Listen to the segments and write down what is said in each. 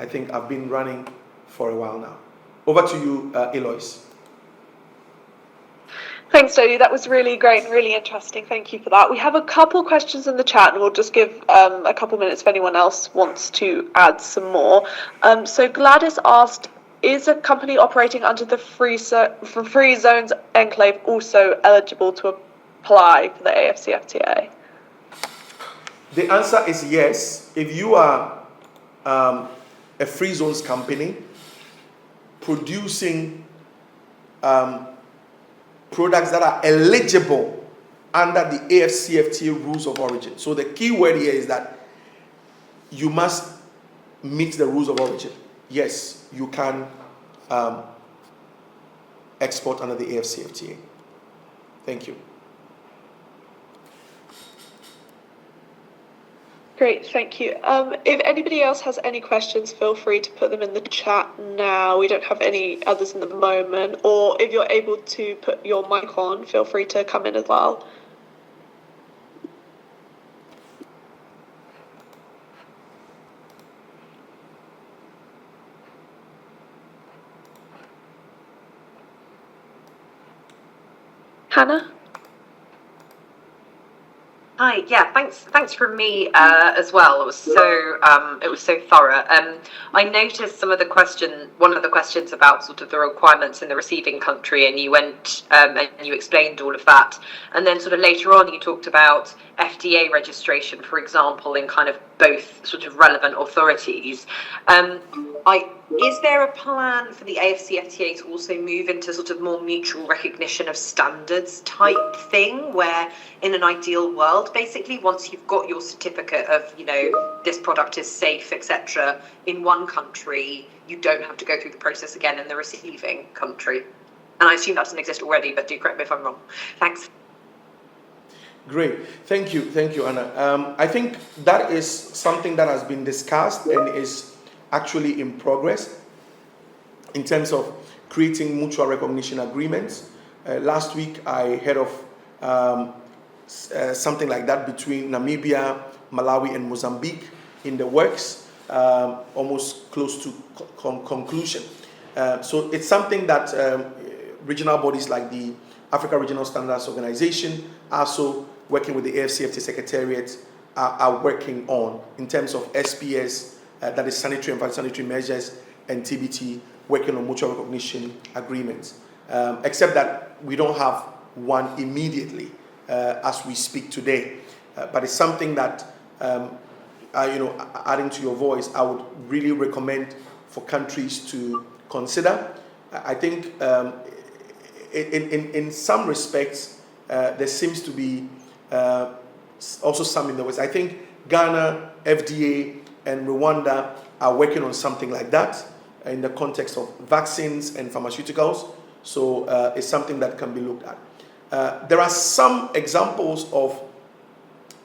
I think I've been running for a while now. Over to you, Eloise. Thanks, Jody. That was really great and really interesting. Thank you for that. We have a couple questions in the chat, and we'll just give a couple minutes if anyone else wants to add some more. So Gladys asked, is a company operating under the Free Zones Enclave also eligible to apply for the AfCFTA? The answer is yes. If you are a free zones company producing products that are eligible under the AfCFTA rules of origin. So the key word here is that you must meet the rules of origin. Yes, you can export under the AfCFTA. Thank you. Great, thank you. If anybody else has any questions, feel free to put them in the chat now. We don't have any others in the moment. Or if you're able to put your mic on, feel free to come in as well. Hannah? Hi, yeah, thanks from me as well. It was so thorough. I noticed one of the questions about sort of the requirements in the receiving country, and you went and you explained all of that. And then sort of later on, you talked about FDA registration, for example, in kind of both sort of relevant authorities. Is there a plan for the AfCFTA to also move into sort of more mutual recognition of standards type thing, where in an ideal world, basically, once you've got your certificate of, you know, this product is safe, etc., in one country, you don't have to go through the process again in the receiving country? And I assume that doesn't exist already, but do correct me if I'm wrong. Thanks. Great. Thank you, Anna. I think that is something that has been discussed and is actually in progress in terms of creating mutual recognition agreements. Last week, I heard of something like that between Namibia, Malawi, and Mozambique in the works, almost close to conclusion. So it's something that regional bodies like the Africa Regional Standards Organization, also working with the AfCFTA Secretariat, are working on in terms of SPS, that is sanitary and phytosanitary measures, and TBT, working on mutual recognition agreements. Except that we don't have one immediately as we speak today. But it's something that, adding to your voice, I would really recommend for countries to consider. I think in some respects, there seems to be also some in the West. I think Ghana, FDA, and Rwanda are working on something like that in the context of vaccines and pharmaceuticals. So it's something that can be looked at. There are some examples of,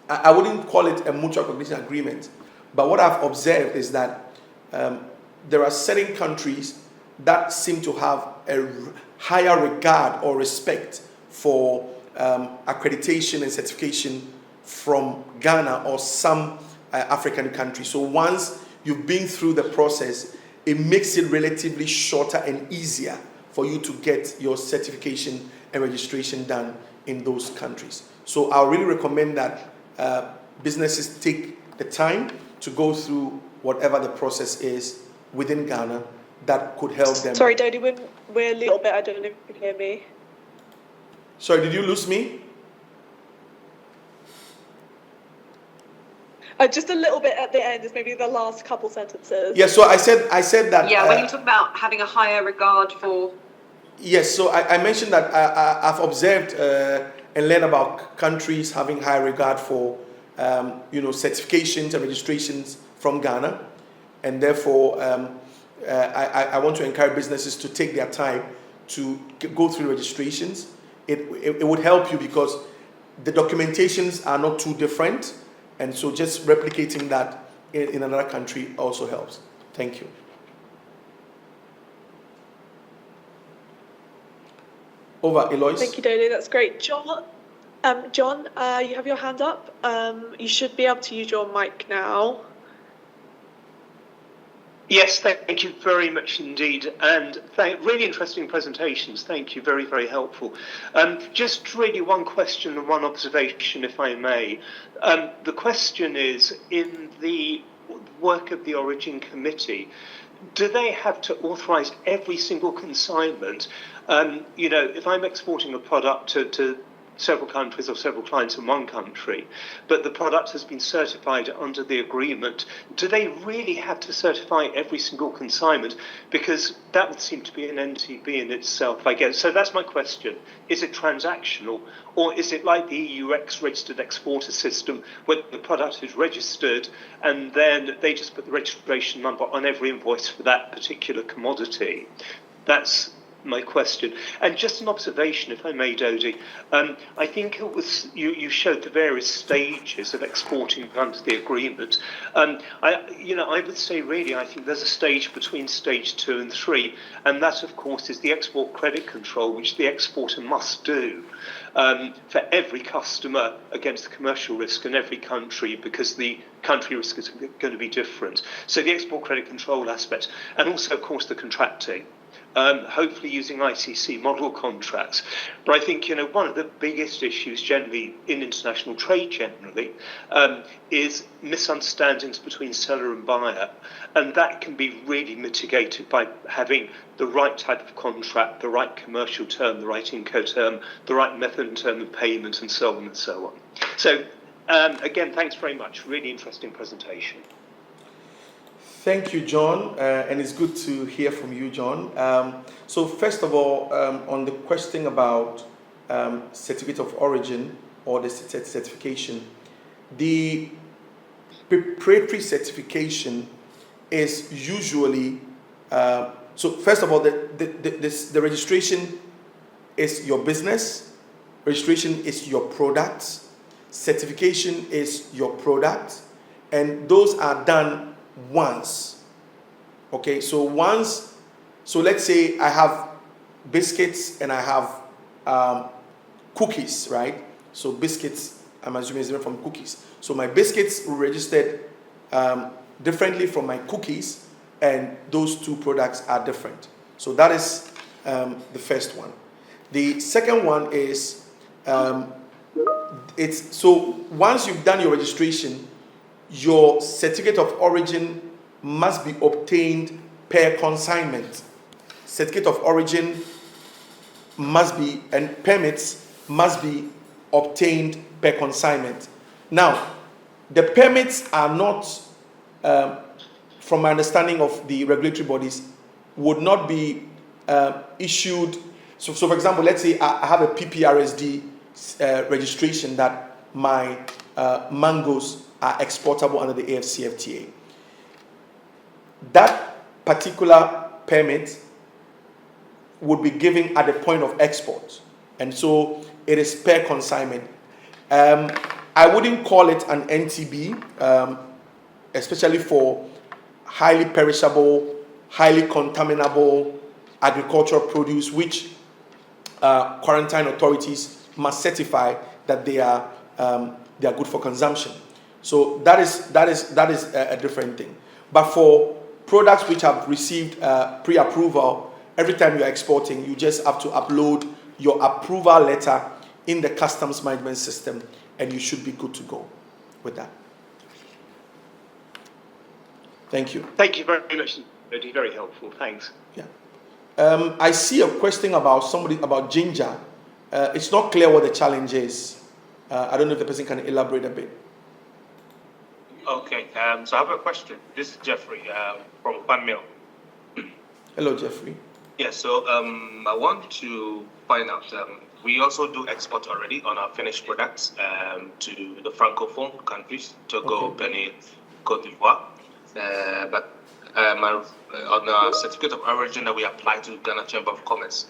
I wouldn't call it a mutual recognition agreement, but what I've observed is that there are certain countries that seem to have a higher regard or respect for accreditation and certification from Ghana or some African countries. So once you've been through the process, it makes it relatively shorter and easier for you to get your certification and registration done in those countries. So I really recommend that businesses take the time to go through whatever the process is within Ghana that could help them. Sorry, Dodie, we're a little bit, I don't know if you can hear me. Sorry, did you lose me? Just a little bit at the end, is maybe the last couple sentences. Yeah, so I said that. Yeah, when you talk about having a higher regard for. Yes, so I mentioned that I've observed and learned about countries having high regard for, certifications and registrations from Ghana, and therefore I want to encourage businesses to take their time to go through registrations. It would help you because the documentations are not too different. And so just replicating that in another country also helps. Thank you. Over, Eloise. Thank you, Dodie. That's great. John, you have your hand up. You should be able to use your mic now. Yes, thank you very much indeed, and really interesting presentations. Thank you, very, very helpful. Just really one question and one observation, if I may. The question is, in the work of the Origin Committee, do they have to authorise every single consignment? If I'm exporting a product to several countries or several clients in one country, but the product has been certified under the agreement, do they really have to certify every single consignment? Because that would seem to be an NTB in itself, I guess. So that's my question. Is it transactional, or is it like the EUX registered exporter system, where the product is registered and then they just put the registration number on every invoice for that particular commodity? That's my question. And just an observation, if I may, Dodi. I think it was you showed the various stages of exporting under the agreement. I would say really, I think there's a stage between stage 2 and 3, and that, of course, is the export credit control, which the exporter must do for every customer against the commercial risk in every country, because the country risk is going to be different. So the export credit control aspect, and also, of course, the contracting. Hopefully using ICC model contracts. But I think, one of the biggest issues generally in international trade generally is misunderstandings between seller and buyer. And that can be really mitigated by having the right type of contract, the right commercial term, the right Incoterm, the right method and term of payment, and so on and so on. So, again, thanks very much. Really interesting presentation. Thank you, John, and it's good to hear from you, John. So first of all, on the question about certificate of origin or the certification, the preparatory certification is usually, so first of all, the registration is your business, registration is your product, certification is your product, and those are done once. Okay, so let's say I have biscuits and I have cookies, right? So biscuits, I'm assuming, is different from cookies. So my biscuits were registered differently from my cookies, and those two products are different. So that is the first one. The second one is so once you've done your registration, your certificate of origin must be obtained per consignment. Certificate of origin must be, and permits must be obtained per consignment. Now, the permits are not, from my understanding of the regulatory bodies, would not be issued. So for example, let's say I have a PPRSD registration that my mangoes are exportable under the AfCFTA. That particular permit would be given at the point of export, and so it is per consignment. I wouldn't call it an NTB, especially for highly perishable, highly contaminable agricultural produce, which quarantine authorities must certify that they are good for consumption. So that is a different thing. But for products which have received pre-approval, every time you're exporting, you just have to upload your approval letter in the customs management system, and you should be good to go with that. Thank you. Thank you very much. Very helpful. Thanks. Yeah. I see a question about ginger. It's not clear what the challenge is. I don't know if the person can elaborate a bit. Okay, so I have a question. This is Jeffrey from FanMail. Hello, Jeffrey. Yeah, so I want to find out, we also do export already on our finished products to the Francophone countries, Togo, Benin, Cote d'Ivoire. But on our certificate of origin that we apply to Ghana Chamber of Commerce,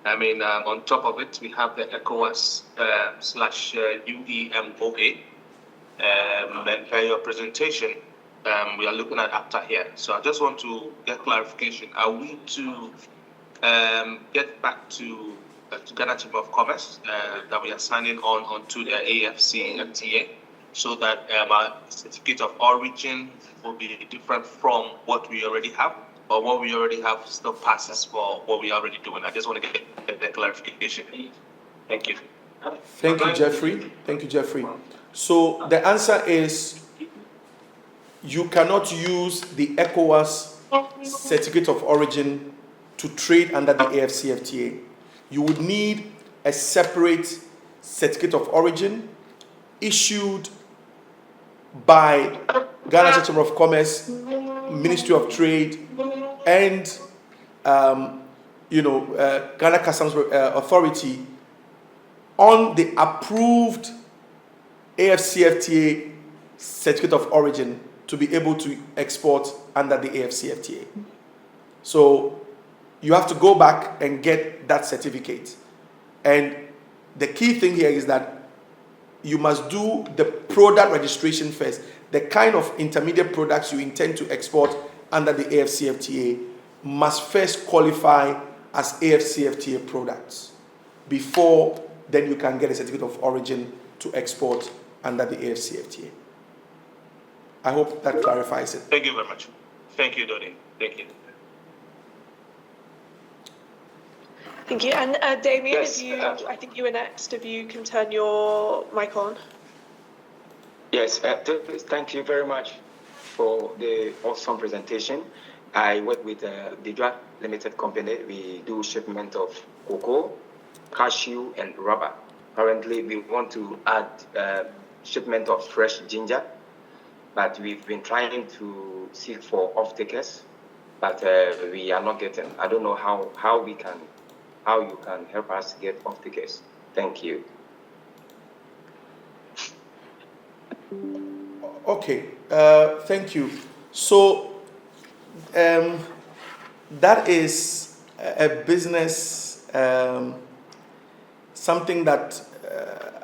on top of it, we have the ECOWAS / UEMOA. And per your presentation, we are looking at AfCFTA here. So I just want to get clarification. Are we to get back to Ghana Chamber of Commerce that we are signing on to the AfCFTA, so that our certificate of origin will be different from what we already have, or what we already have still passes for what we are already doing. I just want to get that clarification. Thank you. Thank you, Jeffrey. Thank you, Jeffrey. So the answer is you cannot use the ECOWAS certificate of origin to trade under the AfCFTA. You would need a separate certificate of origin issued by Ghana Chamber of Commerce, Ministry of Trade, and Ghana Customs Authority on the approved AfCFTA certificate of origin to be able to export under the AfCFTA. So you have to go back and get that certificate. And the key thing here is that you must do the product registration first. The kind of intermediate products you intend to export under the AfCFTA must first qualify as AfCFTA products before then you can get a certificate of origin to export under the AfCFTA. I hope that clarifies it. Thank you very much. Thank you, Dodi. Thank you. Thank you. And Damien, Yes, I think you were next. If you can turn your mic on. Yes, thank you very much for the awesome presentation. I work with Didra Limited Company. We do shipment of cocoa, cashew, and rubber. Currently, we want to add shipment of fresh ginger, but we've been trying to seek for off-takers, but we are not getting. I don't know how you can help us get off-takers. Thank you. Okay, thank you. So that is a business, something that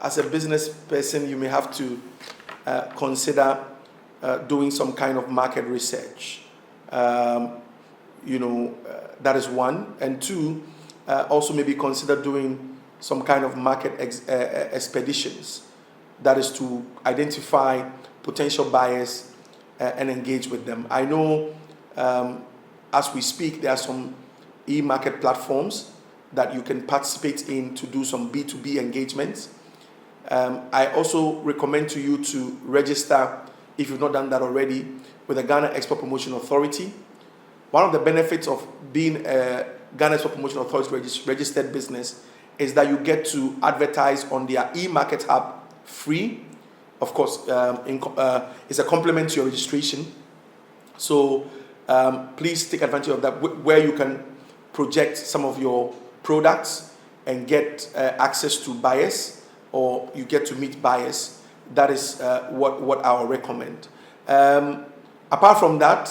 as a business person you may have to consider doing some kind of market research. That is one. And two, also maybe consider doing some kind of market expeditions. That is to identify potential buyers and engage with them. I know as we speak, there are some e-market platforms that you can participate in to do some B2B engagements. I also recommend to you to register, if you've not done that already, with the Ghana Export Promotion Authority. One of the benefits of being a Ghana Export Promotion Authority registered business is that you get to advertise on their e-market hub free. Of course, it's a complement to your registration. So please take advantage of that, where you can project some of your products and get access to buyers, or you get to meet buyers. That is what I will recommend. Apart from that,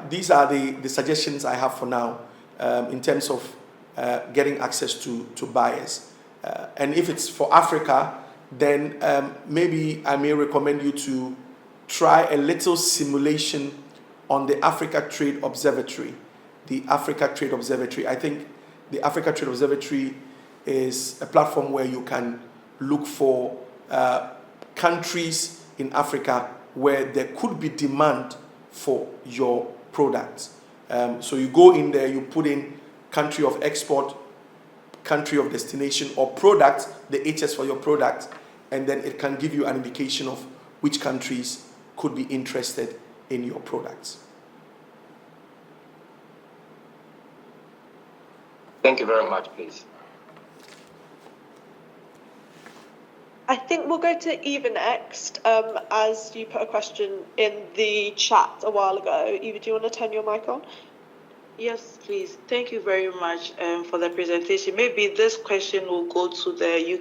these are the suggestions I have for now in terms of getting access to buyers. And if it's for Africa, then maybe I may recommend you to try a little simulation on the Africa Trade Observatory. The Africa Trade Observatory. I think the Africa Trade Observatory is a platform where you can look for countries in Africa where there could be demand for your products. So you go in there, you put in country of export, country of destination, or product, the HS for your product, and then it can give you an indication of which countries could be interested in your products. Thank you very much, please. I think we'll go to Eva next, as you put a question in the chat a while ago. Eva, do you want to turn your mic on? Yes, please. Thank you very much for the presentation. Maybe this question will go to the UK